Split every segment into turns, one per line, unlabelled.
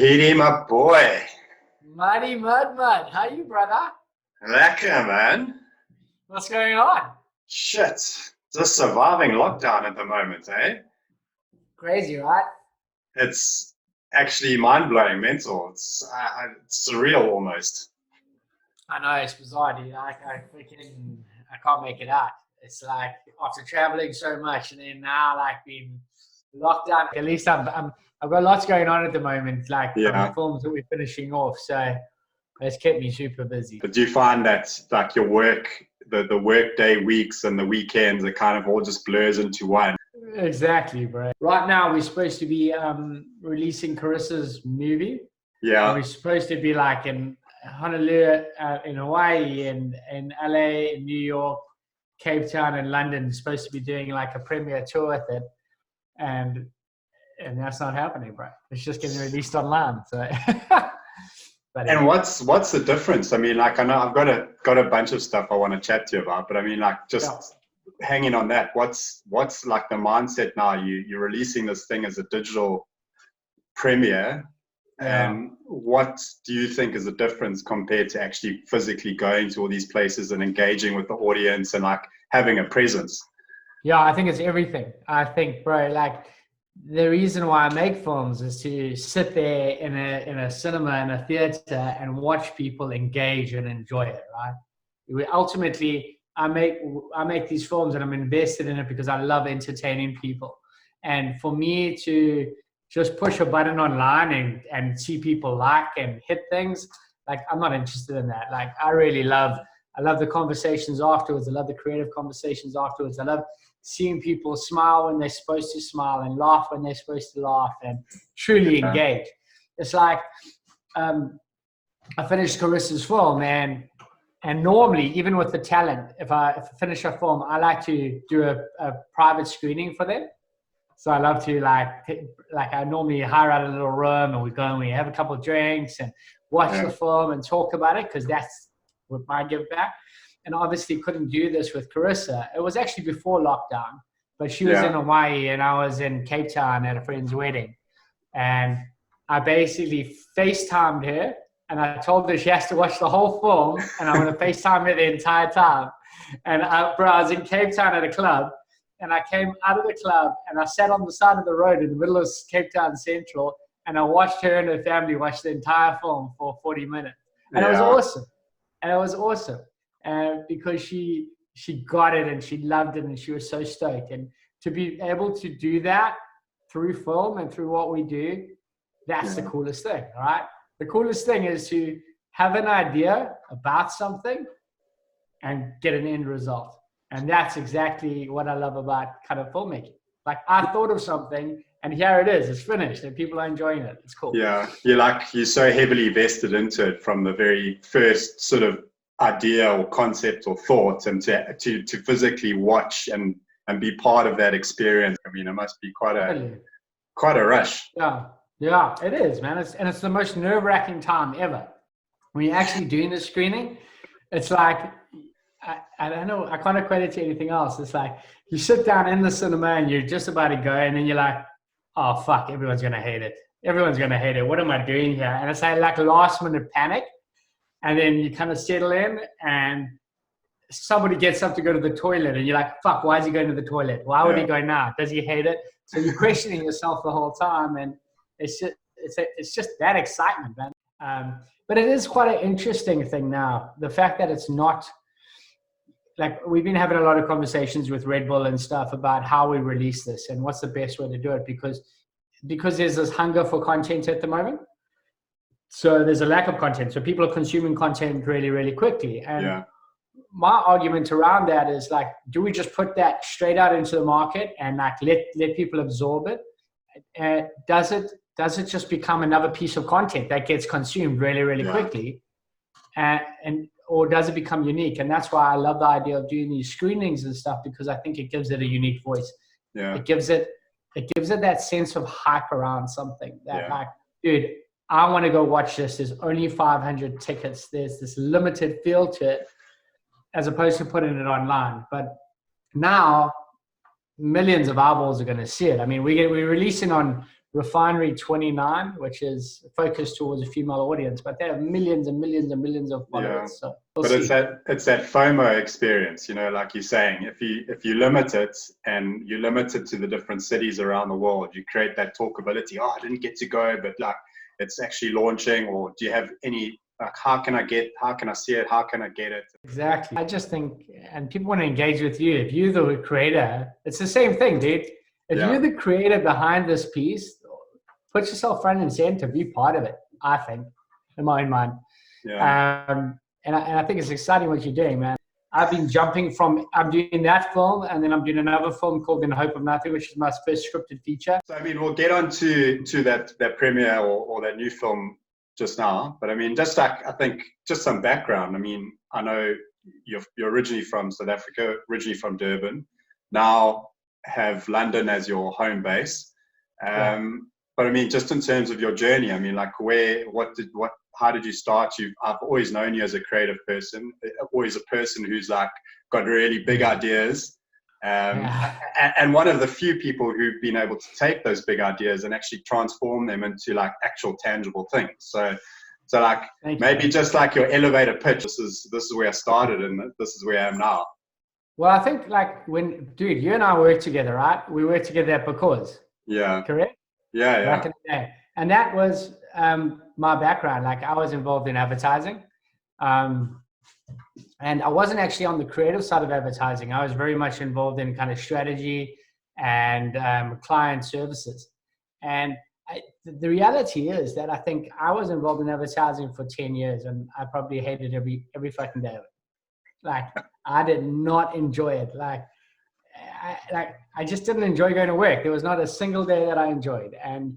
Kitty, my boy.
Mighty Mud, how you, brother?
Lekker, man.
What's going on?
Shit. Just surviving lockdown at the moment, eh?
Crazy, right?
It's actually mind-blowing, mental. It's surreal almost.
I know, it's bizarre, dude. I can't make it out. It's like after traveling so much and then now like being locked down. At least I've got lots going on at the moment, like from the films that we're finishing off. So it's kept me super busy.
But do you find that like your work, the work day weeks and the weekends, it kind of all just blurs into one?
Exactly, bro. Right now we're supposed to be releasing Carissa's movie.
Yeah.
And we're supposed to be like in Honolulu, in Hawaii, in LA, in New York, Cape Town, and London. We're supposed to be doing like a premiere tour with it, and that's not happening, bro. It's just getting released online. So. But
and what's the difference? I mean, like I know I've got a bunch of stuff I want to chat to you about, but I mean, like just hanging on that. What's like the mindset now? You're releasing this thing as a digital premiere. And what do you think is the difference compared to actually physically going to all these places and engaging with the audience and like having a presence?
Yeah, I think it's everything. I think, bro, like the reason why I make films is to sit there in a cinema, in a theater and watch people engage and enjoy it, right? Ultimately, I make these films and I'm invested in it because I love entertaining people. And for me to just push a button online and see people like and hit things, like I'm not interested in that. Like I love the conversations afterwards. I love the creative conversations afterwards. I love seeing people smile when they're supposed to smile and laugh when they're supposed to laugh and truly engage. It's like I finished Carissa's film and normally, even with the talent, if I finish a film, I like to do a private screening for them. So I love to like I normally hire out a little room and we go and we have a couple of drinks and watch the film and talk about it because that's what my give back. And obviously couldn't do this with Carissa. It was actually before lockdown, but she was in Hawaii and I was in Cape Town at a friend's wedding. And I basically FaceTimed her and I told her she has to watch the whole film and I'm going to FaceTime her the entire time. And I was in Cape Town at a club. And I came out of the club and I sat on the side of the road in the middle of Cape Town Central and I watched her and her family watch the entire film for 40 minutes. And it was awesome. And it was awesome. And because she got it and she loved it and she was so stoked. And to be able to do that through film and through what we do, that's the coolest thing, all right? The coolest thing is to have an idea about something and get an end result. And that's exactly what I love about kind of filmmaking. Like I thought of something and here it is, it's finished and people are enjoying it. It's cool.
Yeah, you're so heavily vested into it from the very first sort of idea or concept or thought and to physically watch and be part of that experience. I mean, it must be quite a rush.
Yeah, it is, man. It's the most nerve-wracking time ever. When you're actually doing the screening, it's like, I don't know, I can't equate it to anything else. It's like you sit down in the cinema and you're just about to go and then you're like, oh, fuck, everyone's going to hate it. Everyone's going to hate it. What am I doing here? And it's like last minute panic. And then you kind of settle in and somebody gets up to go to the toilet and you're like, fuck, why is he going to the toilet? Why would he go now? Does he hate it? So you're questioning yourself the whole time. And it's just that excitement, man. But it is quite an interesting thing now. The fact that it's not, like we've been having a lot of conversations with Red Bull and stuff about how we release this and what's the best way to do it because there's this hunger for content at the moment. So there's a lack of content. So people are consuming content really, really quickly. And my argument around that is like, do we just put that straight out into the market and like let people absorb it? Does it just become another piece of content that gets consumed really, really quickly? Or does it become unique? And that's why I love the idea of doing these screenings and stuff because I think it gives it a unique voice. Yeah. It gives it that sense of hype around something that like, dude, I want to go watch this. There's only 500 tickets. There's this limited feel to it as opposed to putting it online. But now millions of eyeballs are going to see it. I mean, we're releasing on Refinery 29, which is focused towards a female audience, but they have millions and millions and millions of followers. So we'll
but
see.
it's that FOMO experience, you know, like you're saying, if you limit it and you limit it to the different cities around the world, you create that talkability. Oh, I didn't get to go, but like it's actually launching. Or do you have any, like, how can I see it? How can I get it?
Exactly. I just think, and people want to engage with you. If you're the creator, it's the same thing, dude. If you're the creator behind this piece, put yourself front and center, be part of it, I think, in my own mind.
Yeah.
And I think it's exciting what you're doing, man. I've been jumping from, I'm doing that film, and then I'm doing another film called In the Hope of Nothing, which is my first scripted feature.
So, I mean, we'll get on to that premiere or that new film just now. But I mean, just like, I think, just some background. I mean, I know you're originally from South Africa, originally from Durban, now have London as your home base. But I mean, just in terms of your journey, I mean, like how did you start? I've always known you as a creative person, always a person who's like got really big ideas. And one of the few people who've been able to take those big ideas and actually transform them into like actual tangible things. So like maybe just like your elevator pitch, this is where I started and this is where I am now.
Well, I think like dude, you and I worked together, right? We worked together at Because.
Yeah.
Correct?
Yeah.
Back in the day. And that was my background. Like I was involved in advertising. And I wasn't actually on the creative side of advertising. I was very much involved in kind of strategy and client services. And the reality is that I think I was involved in advertising for 10 years and I probably hated every fucking day of it. Like I did not enjoy it. I just didn't enjoy going to work. There was not a single day that I enjoyed. And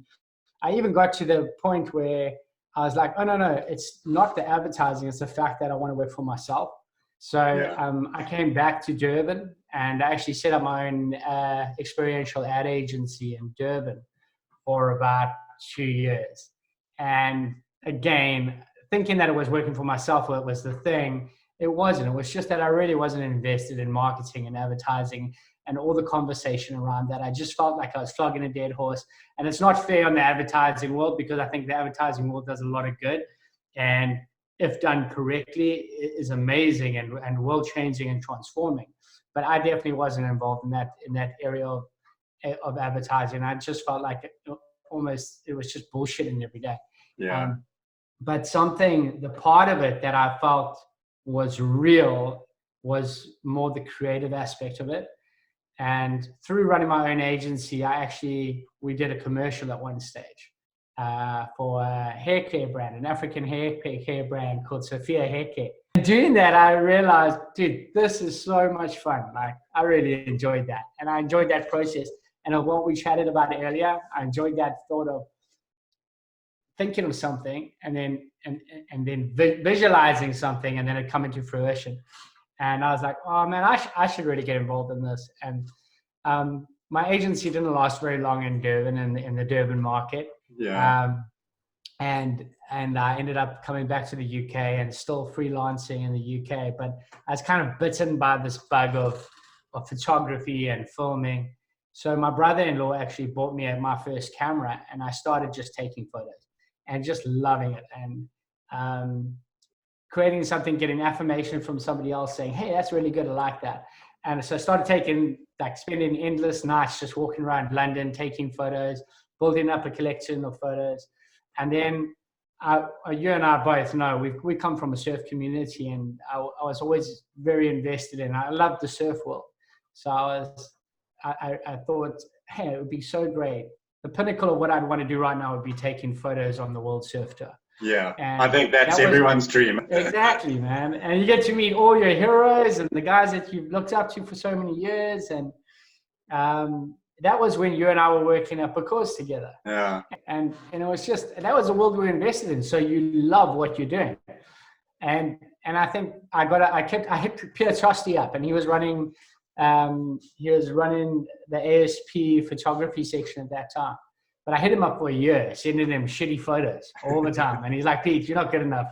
I even got to the point where I was like, oh, no, it's not the advertising. It's the fact that I want to work for myself. So I came back to Durban and I actually set up my own experiential ad agency in Durban for about 2 years. And again, thinking that it was working for myself, it was the thing. It wasn't. It was just that I really wasn't invested in marketing and advertising and all the conversation around that. I just felt like I was flogging a dead horse. And it's not fair on the advertising world because I think the advertising world does a lot of good. And if done correctly, is amazing and world-changing and transforming. But I definitely wasn't involved in that area of advertising. I just felt like it was just bullshitting every day.
Yeah.
But the part of it that I felt was real was more the creative aspect of it. And through running my own agency, we did a commercial at one stage for a hair care brand, an African hair care brand called Sophia Hair Care. And doing that, I realized, dude, this is so much fun. Like, I really enjoyed that. And I enjoyed that process. And of what we chatted about earlier, I enjoyed that thought of thinking of something and then visualizing something and then it coming to fruition. And I was like, oh man, I should really get involved in this. And my agency didn't last very long in Durban, in the Durban market.
Yeah.
And I ended up coming back to the UK and still freelancing in the UK. But I was kind of bitten by this bug of photography and filming. So my brother-in-law actually bought me my first camera and I started just taking photos and just loving it. And creating something, getting affirmation from somebody else saying, hey, that's really good, I like that. And so I started spending endless nights just walking around London, taking photos, building up a collection of photos. And then you and I both know we come from a surf community and I was always very invested in, I loved the surf world. So I thought, hey, it would be so great. The pinnacle of what I'd want to do right now would be taking photos on the World Surf Tour.
Yeah, and I think that's everyone's dream.
Exactly, man. And you get to meet all your heroes and the guys that you've looked up to for so many years. And that was when you and I were working at Because together.
Yeah.
And it was that was the world we were invested in. So you love what you're doing. And I think I hit Pierre Trusty up and he was running the ASP photography section at that time. But I hit him up for a year, sending him shitty photos all the time. And he's like, Pete, you're not good enough.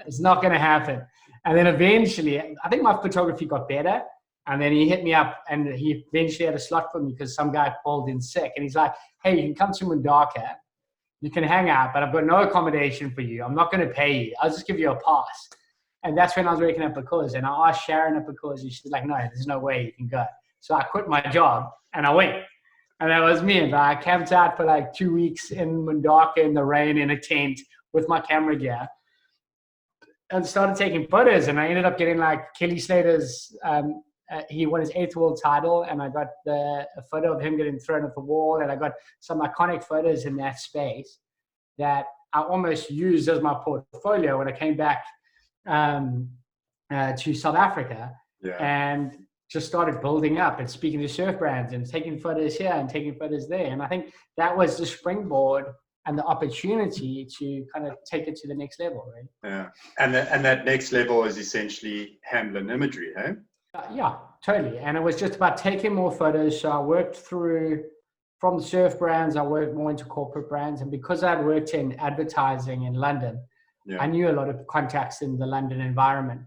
It's not going to happen. And then eventually, I think my photography got better. And then he hit me up, and he eventually had a slot for me because some guy called in sick. And he's like, hey, you can come to Mundaka. You can hang out, but I've got no accommodation for you. I'm not going to pay you. I'll just give you a pass. And that's when I was working at Because. And I asked Sharon at Because, and she's like, no, there's no way you can go. So I quit my job, and I went. And that was me. And I camped out for like 2 weeks in Mundaka in the rain in a tent with my camera gear and started taking photos. And I ended up getting like Kelly Slater's, he won his 8th world title, and I got a photo of him getting thrown at the wall, and I got some iconic photos in that space that I almost used as my portfolio when I came back to South Africa, and just started building up and speaking to surf brands and taking photos here and taking photos there. And I think that was the springboard and the opportunity to kind of take it to the next level, right?
Yeah, and that next level is essentially Hamblin Imagery, hey?
Yeah, totally. And it was just about taking more photos. So I worked through, from the surf brands, I worked more into corporate brands. And because I'd worked in advertising in London, I knew a lot of contacts in the London environment.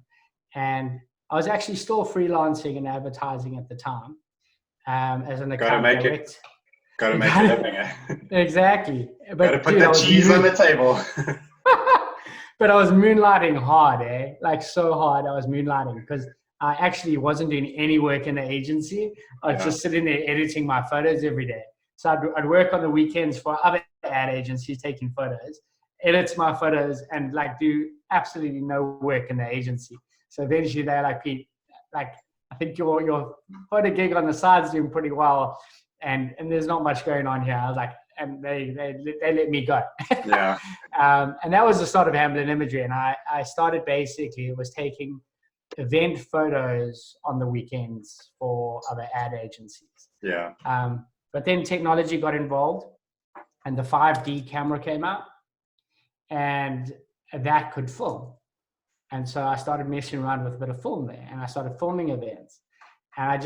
And I was actually still freelancing in advertising at the time as an account director.
Got to make a living, eh?
Exactly.
Got to put the cheese on the table.
But I was moonlighting hard, like so hard. I was moonlighting because I actually wasn't doing any work in the agency. I was just sitting there editing my photos every day. So I'd work on the weekends for other ad agencies taking photos, edit my photos, and like do absolutely no work in the agency. So eventually they're like, Pete, like I think your photo gig on the side's doing pretty well, and there's not much going on here. I was like, and they let me go.
Yeah.
And that was the start of Hamblin Imagery, and I started basically, it was taking event photos on the weekends for other ad agencies.
Yeah.
But then technology got involved, and the 5D camera came out, and that could film. And so I started messing around with a bit of film there, and I started filming events. And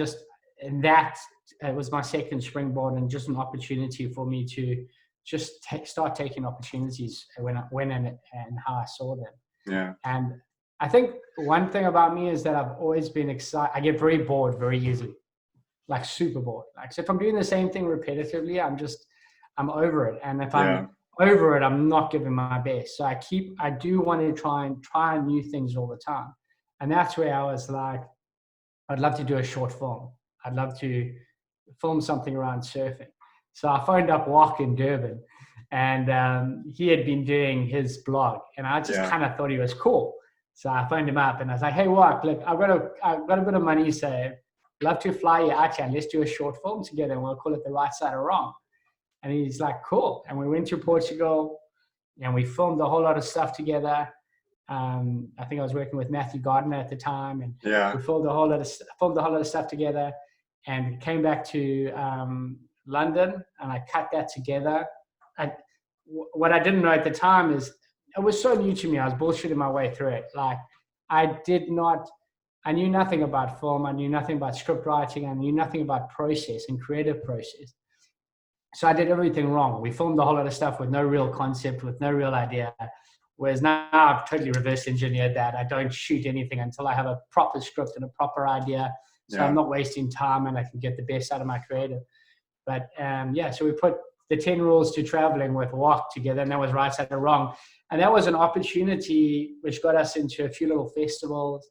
it was my second springboard, and just an opportunity for me to just start taking opportunities when and how I saw them.
Yeah. And
I think one thing about me is that I've always been excited. I get very bored very easily, like super bored. Like, so if I'm doing the same thing repetitively, I'm over it. And if I'm over it, I'm not giving my best. So I do want to try new things all the time. And that's where I was like, I'd love to do a short film. I'd love to film something around surfing. So I phoned up Wok in Durban, and he had been doing his blog, and I just kind of thought he was cool. So I phoned him up and I was like, hey, Wok, look, I've got a bit of money saved. Love to fly you out here and let's do a short film together, and we'll call it The Right Side of Wrong. And he's like, cool. And we went to Portugal and we filmed a whole lot of stuff together. I think I was working with Matthew Gardner at the time, and we filmed a whole lot of stuff together, and came back to London, and I cut that together. And what I didn't know at the time is, it was so new to me. I was bullshitting my way through it. Like I knew nothing about film. I knew nothing about script writing. I knew nothing about process and creative process. So I did everything wrong. We filmed a whole lot of stuff with no real concept, with no real idea. Whereas now I've totally reverse engineered that. I don't shoot anything until I have a proper script and a proper idea. So I'm not wasting time, and I can get the best out of my creative. But so we put the 10 rules to traveling with Wok together, and that was Right Side of Wrong. And that was an opportunity which got us into a few little festivals.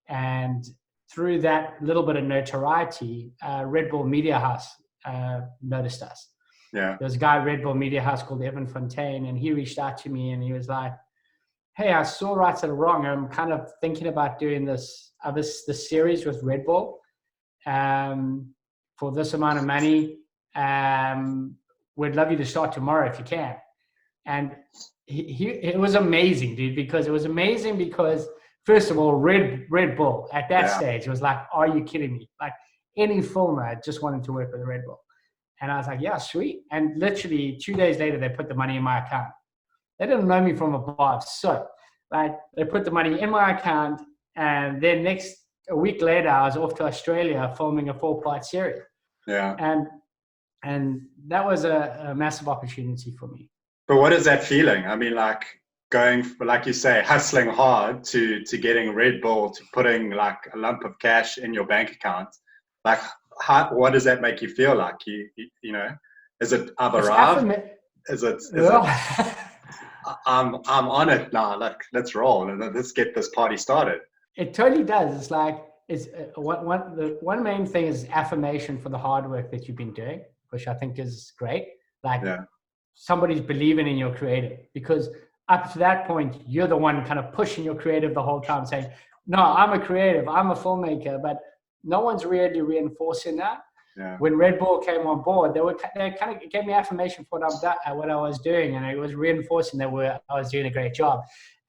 And through that little bit of notoriety, Red Bull Media House noticed us.
Yeah.
There's a guy at Red Bull Media House called Evan Fontaine, and he reached out to me and he was like, hey, I saw Right Side of Wrong. I'm kind of thinking about doing this series with Red Bull for this amount of money. We'd love you to start tomorrow if you can. And it was amazing, dude, because first of all, Red Bull at that stage was like, are you kidding me? Like any filmer just wanted to work with Red Bull. And I was like, yeah, sweet. And literally 2 days later, they put the money in my account. They didn't know me from above. So like they put the money in my account, and then a week later, I was off to Australia filming a 4-part series.
Yeah.
And that was a massive opportunity for me.
But what is that feeling? I mean, like going for, like you say, hustling hard to getting Red Bull, to putting like a lump of cash in your bank account, like what does that make you feel like? You know, is it I've arrived? Is it I'm on it now, like let's roll and let's get this party started?
It totally does. It's like the one main thing is affirmation for the hard work that you've been doing, which I think is great. Like somebody's believing in your creative, because up to that point, you're the one kind of pushing your creative the whole time, saying, no, I'm a creative, I'm a filmmaker, but no one's really reinforcing that.
Yeah.
When Red Bull came on board, they kind of gave me affirmation for what I was doing, and it was reinforcing that I was doing a great job.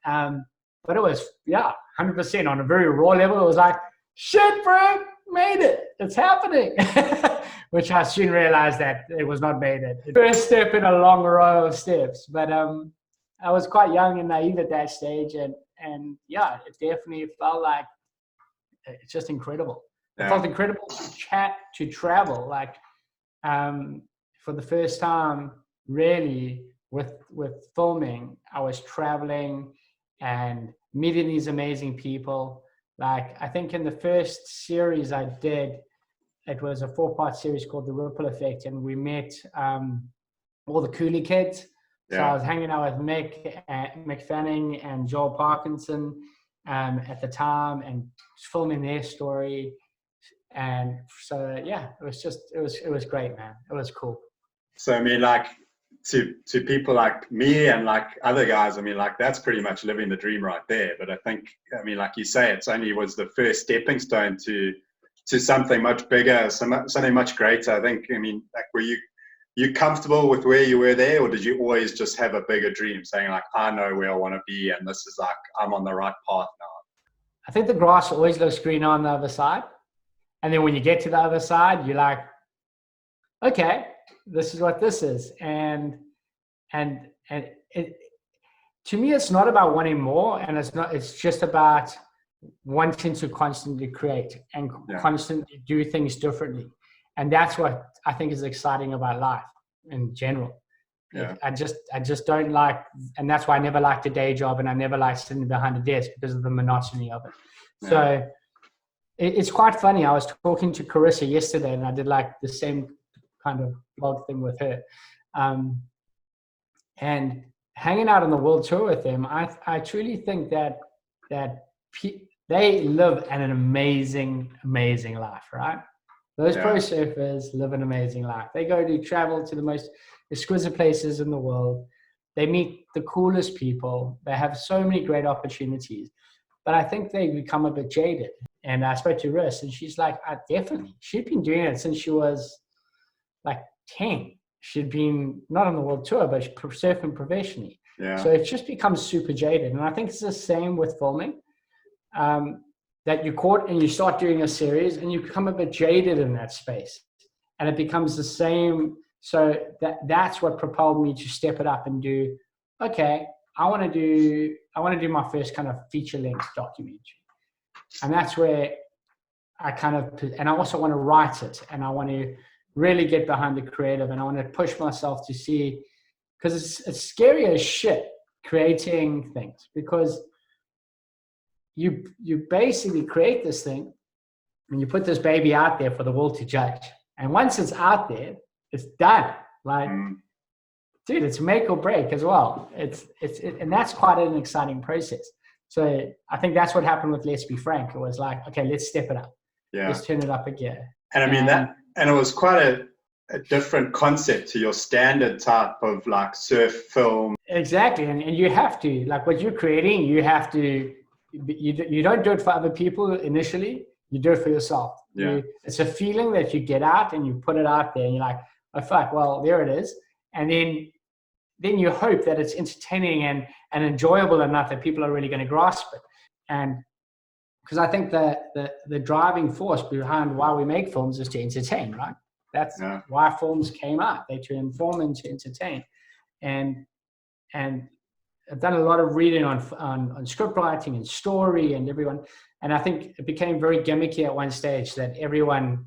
But it was, 100% on a very raw level. It was like, shit, bro, made it. It's happening. Which I soon realized that it was not made it. First step in a long row of steps. But I was quite young and naive at that stage. And yeah, it definitely felt like it's just incredible. It felt incredible to travel. Like for the first time, really, with filming, I was traveling and meeting these amazing people. Like I think in the first series I did, it was a 4-part series called The Ripple Effect, and we met all the Cooley kids. So I was hanging out with Mick Fanning and Joel Parkinson at the time, and filming their story. And so it was great, man. It was cool.
So I mean, like to people like me and like other guys, I mean, like that's pretty much living the dream right there. But I think, I mean, like you say, it's only was the first stepping stone to something much bigger, something much greater. I think, I mean, like were you comfortable with where you were there, or did you always just have a bigger dream, saying like, I know where I want to be, and this is like, I'm on the right path now?
I think the grass always looks greener on the other side. And then when you get to the other side, you're like, okay, this is what this is. And it, to me, it's not about wanting more, and it's just about wanting to constantly create and constantly do things differently. And that's what I think is exciting about life in general. Yeah. I just don't like, and that's why I never liked a day job, and I never liked sitting behind a desk, because of the monotony of it. Yeah. So it's quite funny. I was talking to Carissa yesterday, and I did like the same kind of blog thing with her. And hanging out on the world tour with them, I truly think that they live an amazing, amazing life, right? Those pro surfers live an amazing life. They go to travel to the most exquisite places in the world. They meet the coolest people. They have so many great opportunities. But I think they become a bit jaded. And I spoke to Riss, and she's like, definitely. She'd been doing it since she was like 10. She'd been not on the world tour, but surfing professionally. Yeah. So it just becomes super jaded. And I think it's the same with filming. That you're caught and you start doing a series and you become a bit jaded in that space. And it becomes the same. So that's what propelled me to step it up and do, okay, I want to do my first kind of feature-length documentary. And that's where I and I also want to write it, and I want to really get behind the creative, and I want to push myself to see, because it's scary as shit creating things, because you basically create this thing and you put this baby out there for the world to judge. And once it's out there, it's done. Like, dude, it's make or break as well. And that's quite an exciting process. So I think that's what happened with Let's Be Frank. It was like, okay, let's step it up. Yeah. Let's turn it up a gear.
And I mean and it was quite a different concept to your standard type of like surf film.
Exactly. And you have to, like what you're creating, you have to, you don't do it for other people initially, you do it for yourself. Yeah. It's a feeling that you get out and you put it out there and you're like, oh fuck, well, there it is. And then you hope that it's entertaining and enjoyable enough that people are really going to grasp it. And because I think the driving force behind why we make films is to entertain, right? That's why films came out. They're to inform and to entertain. And I've done a lot of reading on script writing and story and everyone. And I think it became very gimmicky at one stage that everyone,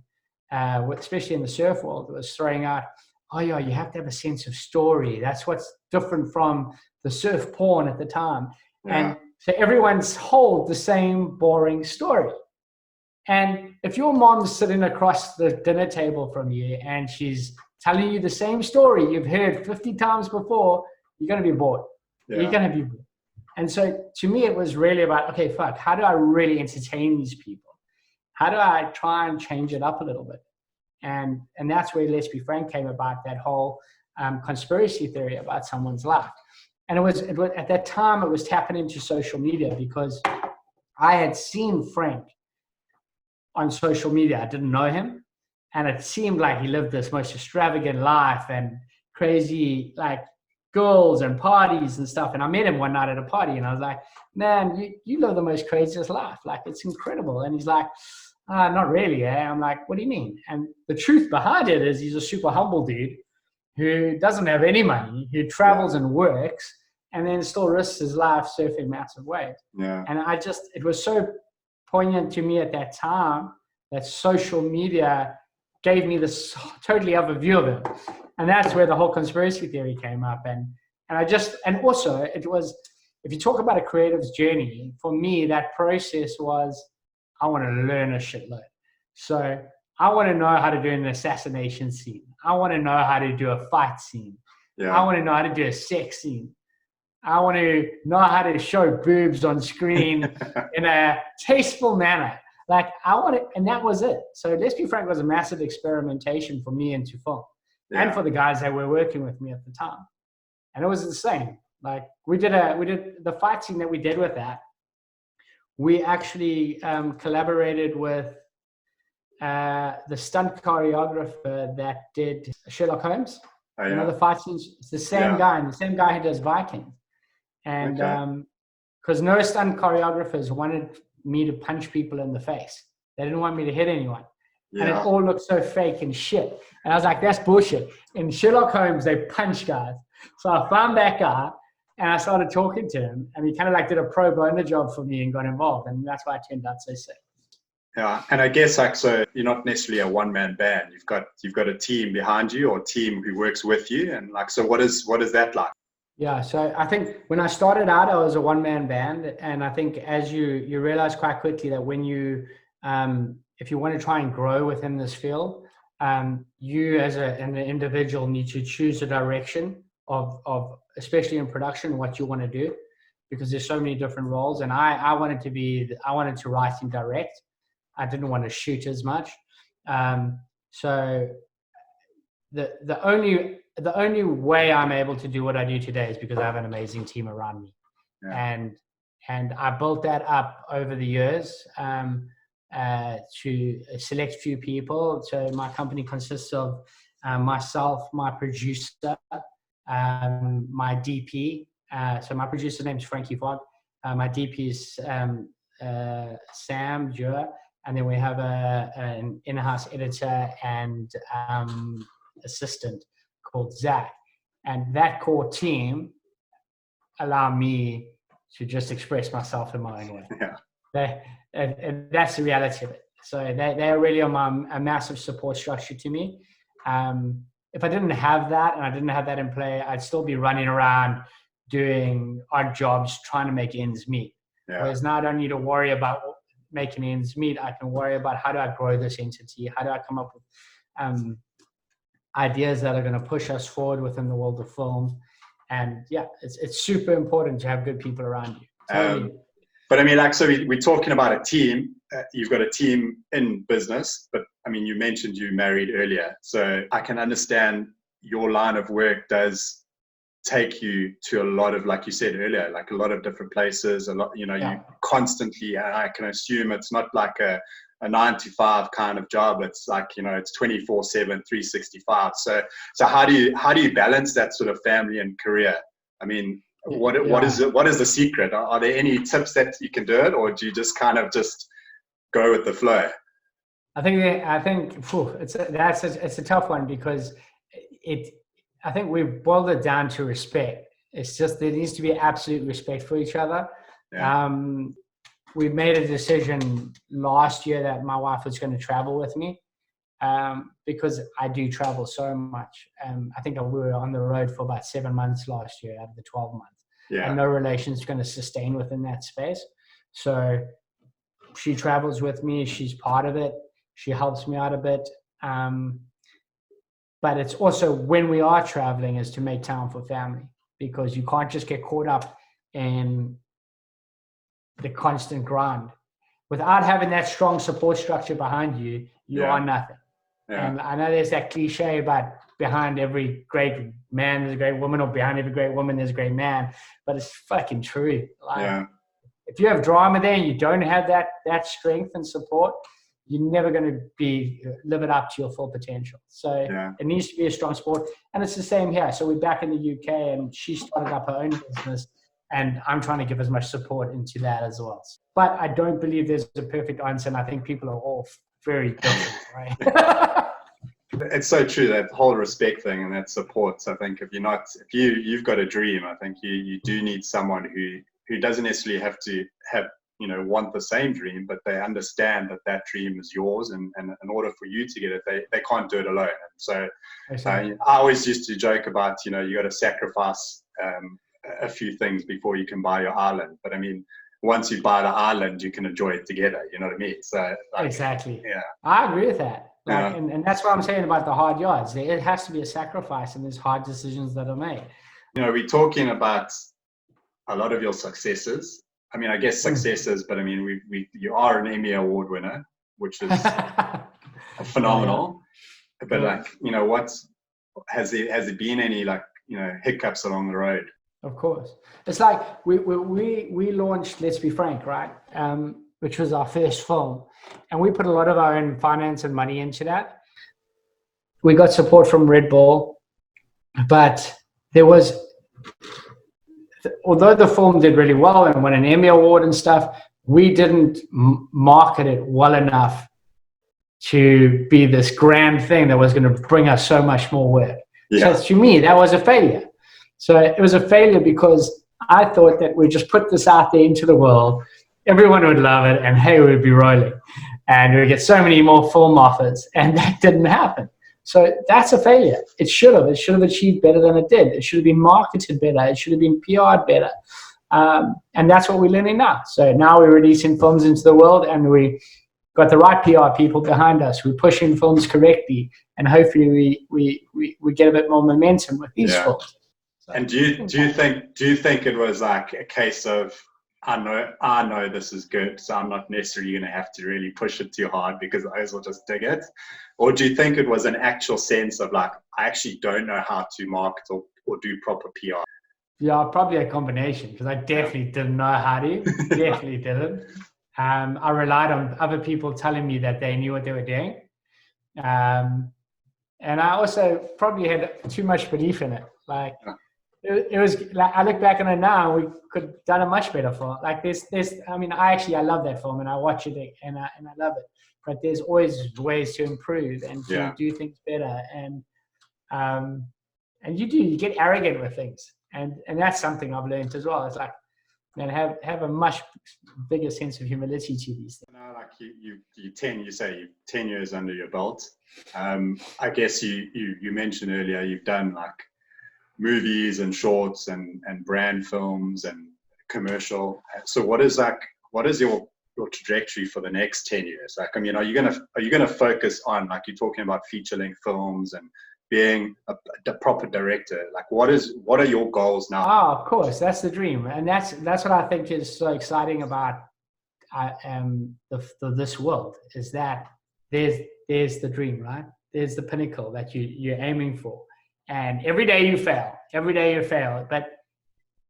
especially in the surf world, was throwing out, oh yeah, you have to have a sense of story. That's what's different from the surf porn at the time.
Yeah.
And so everyone's told the same boring story. And if your mom's sitting across the dinner table from you and she's telling you the same story you've heard 50 times before, you're going to be bored.
Yeah.
You're going to be bored. And so to me, it was really about, okay, fuck, how do I really entertain these people? How do I try and change it up a little bit? And that's where Let's Be Frank came about, that whole conspiracy theory about someone's life. And it was at that time, it was tapping into social media because I had seen Frank on social media. I didn't know him. And it seemed like he lived this most extravagant life and crazy, like, girls and parties and stuff. And I met him one night at a party and I was like, man, you live the most craziest life. Like, it's incredible. And he's like, not really, eh? I'm like, what do you mean? And the truth behind it is he's a super humble dude who doesn't have any money, who travels and works, and then still risks his life surfing massive waves.
Yeah.
And it was so poignant to me at that time that social media gave me this totally other view of him. And that's where the whole conspiracy theory came up. And also it was, if you talk about a creative's journey, for me, that process was, I want to learn a shitload. So I want to know how to do an assassination scene. I want to know how to do a fight scene.
Yeah.
I want to know how to do a sex scene. I want to know how to show boobs on screen in a tasteful manner. Like, I want to, and that was it. So Let's Be Frank was a massive experimentation for me into film and for the guys that were working with me at the time. And it was the same. Like, we did the fight scene that we did with that. We actually collaborated with the stunt choreographer that did Sherlock Holmes.
Oh, yeah.
You know, the fight scenes, it's the same guy, and the same guy who does Vikings. And because no stunt choreographers wanted me to punch people in the face. They didn't want me to hit anyone. Yeah. And it all looked so fake and shit. And I was like, that's bullshit. In Sherlock Holmes, they punch guys. So I found that guy and I started talking to him, and he kind of like did a pro bono job for me and got involved. And that's why it turned out so sick.
Yeah. And I guess, like, so you're not necessarily a one-man band. You've got a team behind you, or a team who works with you. And like, so what is that like?
Yeah, so I think when I started out, I was a one-man band, and I think as you realize quite quickly that when you, if you want to try and grow within this field, you as an individual need to choose a direction of especially in production, what you want to do, because there's so many different roles. And I wanted to write and direct. I didn't want to shoot as much. So the only way I'm able to do what I do today is because I have an amazing team around me. Yeah. And I built that up over the years to select few people. So my company consists of myself, my producer, my DP. So my producer's name is Frankie Fogg. My DP is Sam Jura. And then we have an in-house editor and assistant called Zach. And that core team allow me to just express myself in my own way. Yeah. And that's the reality of it. So they really are a massive support structure to me. If I didn't have that, and I didn't have that in play, I'd still be running around doing odd jobs, trying to make ends meet. Yeah. Whereas now I don't need to worry about making ends meet. I can worry about how do I grow this entity? How do I come up with ideas that are going to push us forward within the world of film? And yeah, it's super important to have good people around you. Totally.
But I mean, like, so we're talking about a team. You've got a team in business, but I mean, you mentioned you married earlier. So I can understand your line of work does take you to a lot of, like you said earlier, like a lot of different places, a lot, you know, you constantly, and I can assume it's not like a 9-to-5 kind of job. It's like, you know, it's 24/7, 365. So how do you balance that sort of family and career? I mean, what is the secret? Are there any tips that you can do it, or do you just kind of just go with the flow?
I think it's a tough one, because I think we've boiled it down to respect. It's just, there needs to be absolute respect for each other. Yeah. We made a decision last year that my wife was going to travel with me, because I do travel so much. I think we were on the road for about 7 months last year out of the 12 months. and no relation is going to sustain within that space. So she travels with me. She's part of it. She helps me out a bit. But it's also, when we are traveling, is to make time for family, because you can't just get caught up in the constant grind. Without having that strong support structure behind you, you are nothing. And I know there's that cliche about behind every great man there's a great woman, or behind every great woman there's a great man, but it's fucking true. Like, if you have drama there and you don't have that strength and support, you're never going to be live it up to your full potential. So it needs to be a strong sport. And it's the same here. So we're back in the UK, and she started up her own business, and I'm trying to give as much support into that as well. But I don't believe there's a perfect answer, and I think people are all very different, right?
It's so true, that whole respect thing and that support. So I think if you've got a dream, I think you do need someone who doesn't necessarily have to want the same dream, but they understand that dream is yours, and in order for you to get it, they can't do it alone. And so I always used to joke about, you got to sacrifice a few things before you can buy your island. But I mean, once you buy the island, you can enjoy it together. You know what I mean? So
exactly. Yeah, I agree with that. And that's what I'm saying about the hard yards. It has to be a sacrifice, and there's hard decisions that are made.
We're talking about a lot of your successes. I mean, I guess successes, but I mean, you are an Emmy Award winner, which is phenomenal. But what has there been any hiccups along the road?
Of course, it's like we launched Let's Be Frank, right? Which was our first film, and we put a lot of our own finance and money into that. We got support from Red Bull, but although the film did really well and won an Emmy Award and stuff, we didn't market it well enough to be this grand thing that was going to bring us so much more work. So to me, that was a failure. So it was a failure because I thought that we just put this out there into the world, everyone would love it, and hey, we'd be rolling. And we'd get so many more film offers, and that didn't happen. So that's a failure. It should have achieved better than it did. It should have been marketed better. It should have been PR'd better. And that's what we're learning now. So now we're releasing films into the world, and we got the right PR people behind us. We're pushing films correctly, and hopefully we get a bit more momentum with these films. So,
and do you think it was like a case of, I know this is good, so I'm not necessarily going to have to really push it too hard because others will just dig it? Or do you think it was an actual sense of like, I actually don't know how to market or do proper PR?
Yeah, probably a combination, because I definitely didn't know how to. Definitely didn't. I relied on other people telling me that they knew what they were doing. And I also probably had too much belief in it. Like, it was like, I look back on it now, we could have done a much better film. Like I love that film, and I watch it and I love it. But there's always ways to improve and to do things better. And you get arrogant with things. And that's something I've learned as well. It's like, man, have a much bigger sense of humility to these things.
Like you say you've 10 years under your belt. I guess you mentioned earlier you've done like movies and shorts and brand films and commercial. So what is your trajectory for the next 10 years? Like, I mean, are you gonna focus on, like, you're talking about feature-length films and being a proper director? Like, what are your goals now?
Oh, of course, that's the dream, and that's what I think is so exciting about this world, is that there's the dream, right? There's the pinnacle that you're aiming for. And every day you fail, but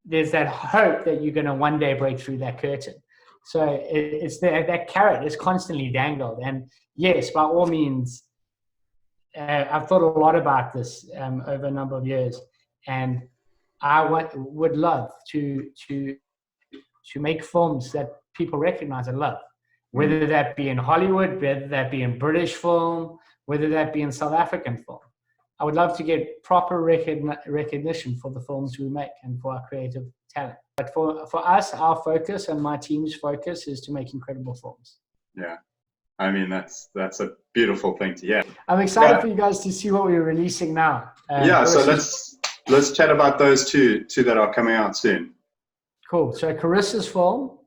there's that hope that you're going to one day break through that curtain. So it's that carrot is constantly dangled. And yes, by all means, I've thought a lot about this over a number of years, and I would love to make films that people recognize and love, whether that be in Hollywood, whether that be in British film, whether that be in South African film. I would love to get proper recognition for the films we make and for our creative talent. But for us, our focus and my team's focus is to make incredible films.
Yeah. I mean, that's a beautiful thing to hear.
I'm excited for you guys to see what we're releasing now.
So let's chat about those two that are coming out soon.
Cool. So Carissa's film,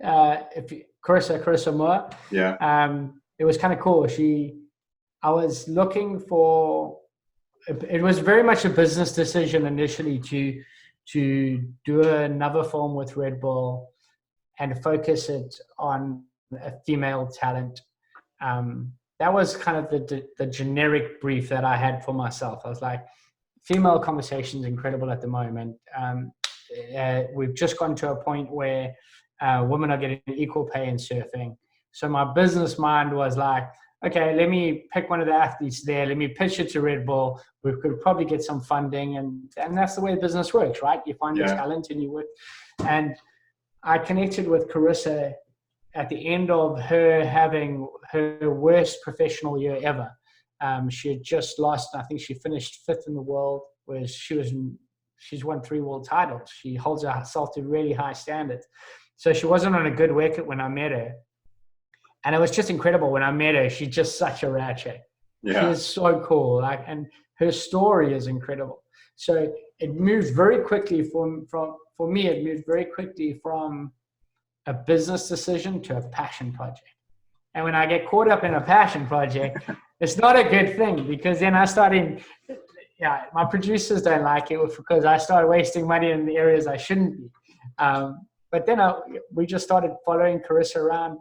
Carissa Moore.
Yeah.
It was kind of cool. I was looking for. It was very much a business decision initially to do another film with Red Bull and focus it on a female talent. That was kind of the generic brief that I had for myself. I was like, female conversation is incredible at the moment. We've just gone to a point where women are getting equal pay in surfing. So my business mind was like, okay, let me pick one of the athletes there. Let me pitch it to Red Bull. We could probably get some funding. And that's the way business works, right? You find the talent and you work. And I connected with Carissa at the end of her having her worst professional year ever. She had just lost, I think she finished 5th in the world, where she's won 3 world titles. She holds herself to really high standards. So she wasn't on a good wicket when I met her. And it was just incredible when I met her. She's just such a rad chick.
Yeah.
She is so cool. And her story is incredible. So it moved very quickly for me, it moved very quickly from a business decision to a passion project. And when I get caught up in a passion project, it's not a good thing, because then I started, my producers don't like it because I started wasting money in the areas I shouldn't be. But then we just started following Carissa around.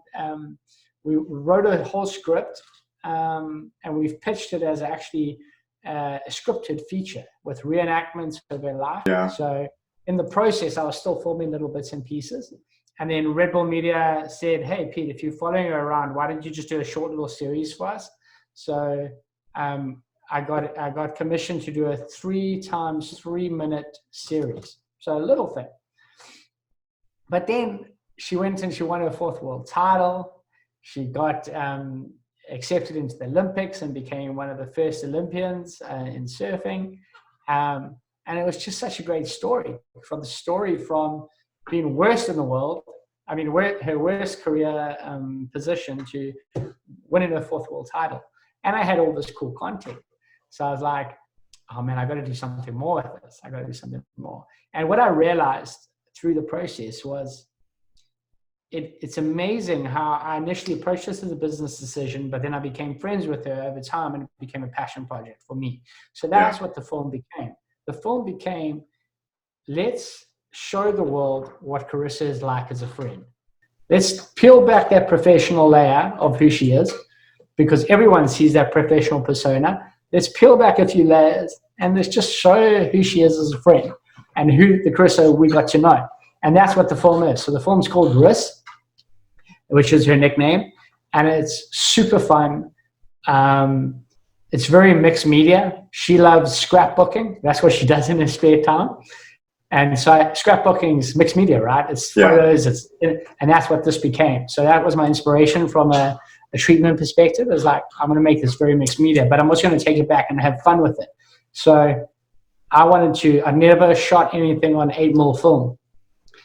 We wrote a whole script, and we've pitched it as actually a scripted feature with reenactments of her life.
Yeah.
So in the process, I was still filming little bits and pieces. And then Red Bull Media said, hey, Pete, if you're following her around, why don't you just do a short little series for us? So I got commissioned to do a 3 times 3 minute series. So a little thing. But then she went and she won her 4th world title. She got accepted into the Olympics and became one of the first Olympians in surfing. And it was just such a great story. From being worst in the world, I mean, her worst career position, to winning her 4th world title. And I had all this cool content. So I was like, oh man, I got to do something more with this. I got to do something more. And what I realized through the process was, it's amazing how I initially approached this as a business decision, but then I became friends with her over time and it became a passion project for me. So that's what the film became. The film became, let's show the world what Carissa is like as a friend. Let's peel back that professional layer of who she is, because everyone sees that professional persona. Let's peel back a few layers and let's just show who she is as a friend and who the Carissa we got to know. And that's what the film is. So the film's called Riss, which is her nickname, and it's super fun. It's very mixed media. She loves scrapbooking. That's what she does in her spare time. And so scrapbooking is mixed media, right? It's photos, and that's what this became. So that was my inspiration from a treatment perspective. It was like, I'm going to make this very mixed media, but I'm also going to take it back and have fun with it. So I never shot anything on 8mm film.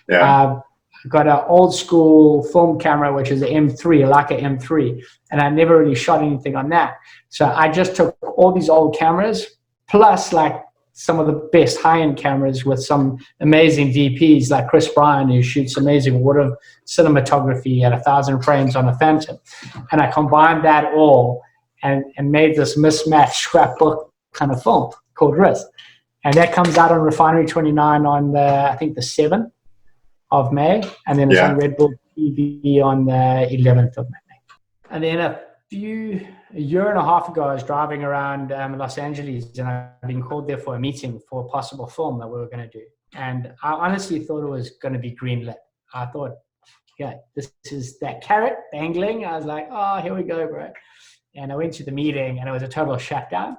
Yeah. Got an old school film camera, which is an M3, like an M3, and I never really shot anything on that. So I just took all these old cameras, plus like some of the best high-end cameras with some amazing DPs like Chris Bryan, who shoots amazing water cinematography at 1,000 frames on a Phantom. And I combined that all and made this mismatched scrapbook kind of film called Riss. And that comes out on Refinery 29 on I think the 7th of May, and then it's on Red Bull TV on the 11th of May. And then a year and a half ago, I was driving around Los Angeles, and I've been called there for a meeting for a possible film that we were going to do. And I honestly thought it was going to be greenlit. I thought, this is that carrot dangling. I was like, oh, here we go, bro. And I went to the meeting, and it was a total shutdown.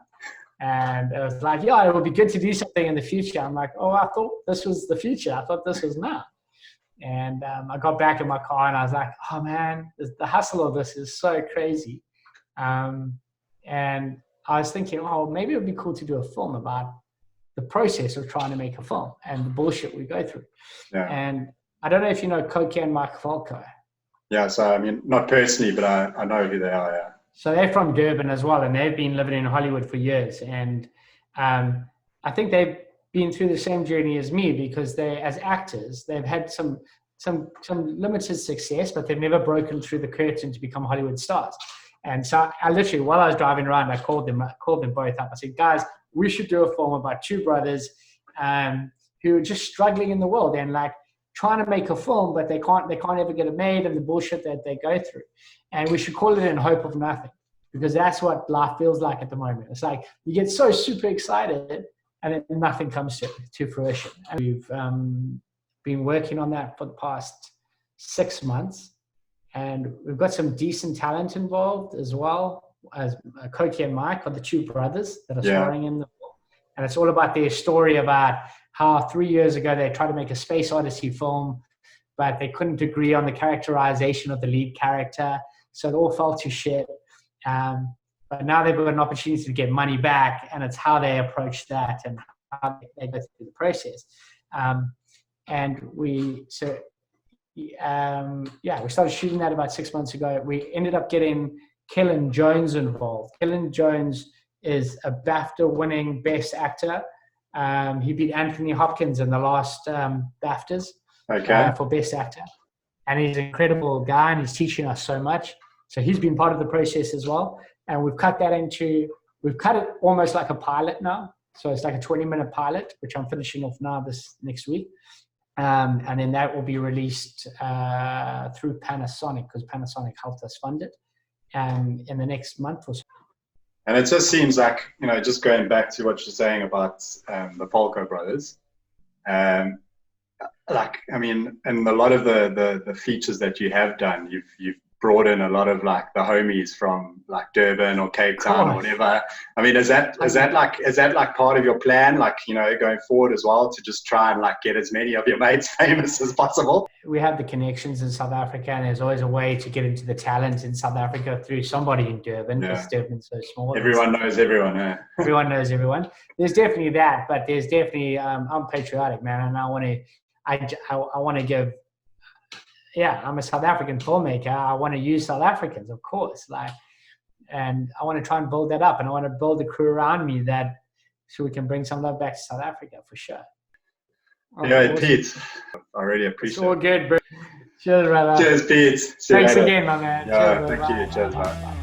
And it was like, it would be good to do something in the future. I'm like, I thought this was the future. I thought this was now. And I got back in my car and I was like, oh man, the hustle of this is so crazy. And I was thinking, maybe it would be cool to do a film about the process of trying to make a film and the bullshit we go through. Yeah. And I don't know if you know Koki and Mike Falco.
Yeah, so I mean, not personally, but I know who they are, yeah.
So they're from Durban as well, and they've been living in Hollywood for years. And I think they've been through the same journey as me, because they, as actors, they've had some limited success, but they've never broken through the curtain to become Hollywood stars. And so I literally, while I was driving around, I called them both up. I said, guys, we should do a film about two brothers who are just struggling in the world and like trying to make a film, but they can't ever get it made, and the bullshit that they go through. And we should call it In Hope of Nothing, because that's what life feels like at the moment. It's like you get so super excited and then nothing comes to fruition. And we've been working on that for the past 6 months, and we've got some decent talent involved as well. As Koki and Mike are the two brothers that are starring in the film. And it's all about their story about how 3 years ago they tried to make a Space Odyssey film, but they couldn't agree on the characterization of the lead character. So it all fell to shit. But now they've got an opportunity to get money back, and it's how they approach that and how they go through the process. And we started shooting that about 6 months ago. We ended up getting Kellen Jones involved. Kellen Jones is a BAFTA-winning Best Actor. He beat Anthony Hopkins in the last BAFTAs for Best Actor. And he's an incredible guy, and he's teaching us so much. So he's been part of the process as well. And we've cut it almost like a pilot now. So it's like a 20-minute pilot, which I'm finishing off now this next week. And then that will be released through Panasonic, because Panasonic helped us fund it in the next month or so.
And it just seems like, just going back to what you're saying about the Polko brothers, and a lot of the features that you have done, you've brought in a lot of like the homies from like Durban or Cape Town or whatever. I mean, is that like part of your plan, like, going forward as well, to just try and like get as many of your mates famous as possible?
We have the connections in South Africa, and there's always a way to get into the talent in South Africa through somebody in Durban, because Durban's so small.
Everyone knows everyone.
Everyone knows everyone. There's definitely that, but there's definitely, I'm patriotic, man, and I want to give. I'm a South African filmmaker. I want to use South Africans, of course, and I want to try and build that up, and I want to build a crew around me so we can bring some of that back to South Africa for sure.
Awesome. Pete, I really appreciate it.
It's all good, bro. Cheers, brother.
Cheers, Pete.
Thanks again, my man.
Yeah, thank you. Cheers, man.